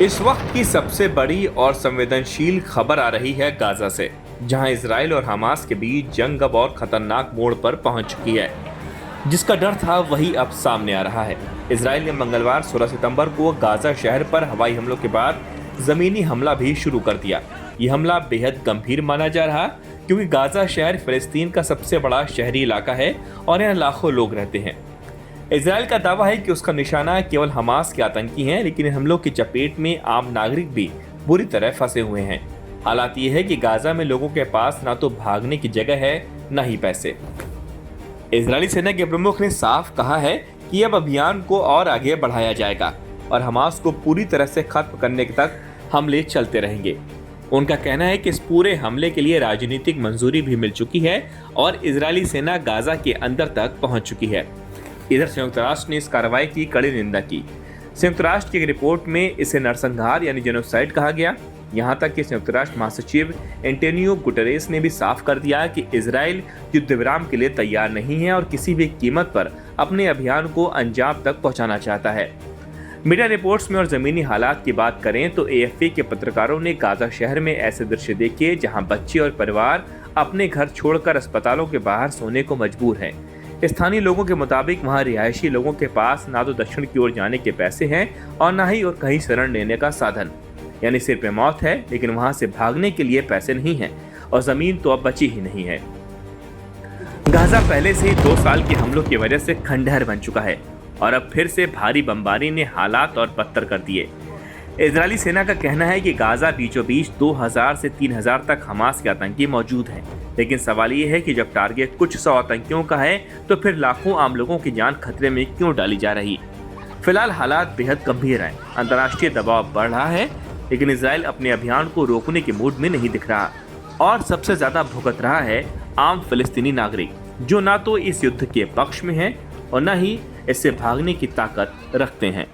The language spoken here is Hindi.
इस वक्त की सबसे बड़ी और संवेदनशील खबर आ रही है गाजा से, जहां इजराइल और हमास के बीच जंग अब और खतरनाक मोड़ पर पहुंच चुकी है। जिसका डर था वही अब सामने आ रहा है। इजराइल ने मंगलवार 16 सितंबर को गाजा शहर पर हवाई हमलों के बाद जमीनी हमला भी शुरू कर दिया। यह हमला बेहद गंभीर माना जा रहा, क्योंकि गाजा शहर फिलिस्तीन का सबसे बड़ा शहरी इलाका है और यहाँ लाखों लोग रहते हैं। इजराइल का दावा है कि उसका निशाना केवल हमास के आतंकी हैं, लेकिन इन हमलों की चपेट में आम नागरिक भी बुरी तरह फंसे हुए हैं। हालात ये है कि गाजा में लोगों के पास ना तो भागने की जगह है, न ही पैसे। इजरायली सेना के प्रमुख ने साफ कहा है कि अब अभियान को और आगे बढ़ाया जाएगा और हमास को पूरी तरह से खत्म करने तक हमले चलते रहेंगे। उनका कहना है कि इस पूरे हमले के लिए राजनीतिक मंजूरी भी मिल चुकी है और इजरायली सेना गाजा के अंदर तक पहुंच चुकी है। इधर संयुक्त राष्ट्र ने इस कार्रवाई की कड़ी निंदा की। संयुक्त राष्ट्र की एक रिपोर्ट में इसे नरसंहार यानी जेनोसाइड कहा गया। यहां तक कि संयुक्त राष्ट्र महासचिव एंटोनियो गुटेरेस ने भी साफ कर दिया कि इजराइल युद्ध विराम के लिए तैयार नहीं है और किसी भी कीमत पर अपने अभियान को अंजाम तक पहुंचाना चाहता है। मीडिया रिपोर्ट्स में और जमीनी हालात की बात करें तो एएफपी के पत्रकारों ने गाजा शहर में ऐसे दृश्य देखे जहां बच्चे और परिवार अपने घर छोड़कर अस्पतालों के बाहर सोने को मजबूर हैं। स्थानीय लोगों के मुताबिक वहां रिहायशी लोगों के पास ना तो दक्षिण की ओर जाने के पैसे हैं और ना ही और कहीं शरण लेने का साधन, यानी सिर पे मौत है, लेकिन वहां से भागने के लिए पैसे नहीं हैं और जमीन तो अब बची ही नहीं है। गाजा पहले से ही 2 साल के हमलों की वजह से खंडहर बन चुका है और अब फिर से भारी बमबारी ने हालात और बदतर कर दिए। इजरायली सेना का कहना है कि गाजा बीचों बीच 2000 से 3000 तक हमास के आतंकी मौजूद हैं, लेकिन सवाल ये है कि जब टारगेट कुछ 100 आतंकियों का है तो फिर लाखों आम लोगों की जान खतरे में क्यों डाली जा रही। फिलहाल हालात बेहद गंभीर हैं। अंतर्राष्ट्रीय दबाव बढ़ रहा है, लेकिन इजराइल अपने अभियान को रोकने के मूड में नहीं दिख रहा और सबसे ज्यादा भुगत रहा है आम फिलिस्तीनी नागरिक, जो ना तो इस युद्ध के पक्ष में हैं और न ही इससे भागने की ताकत रखते हैं।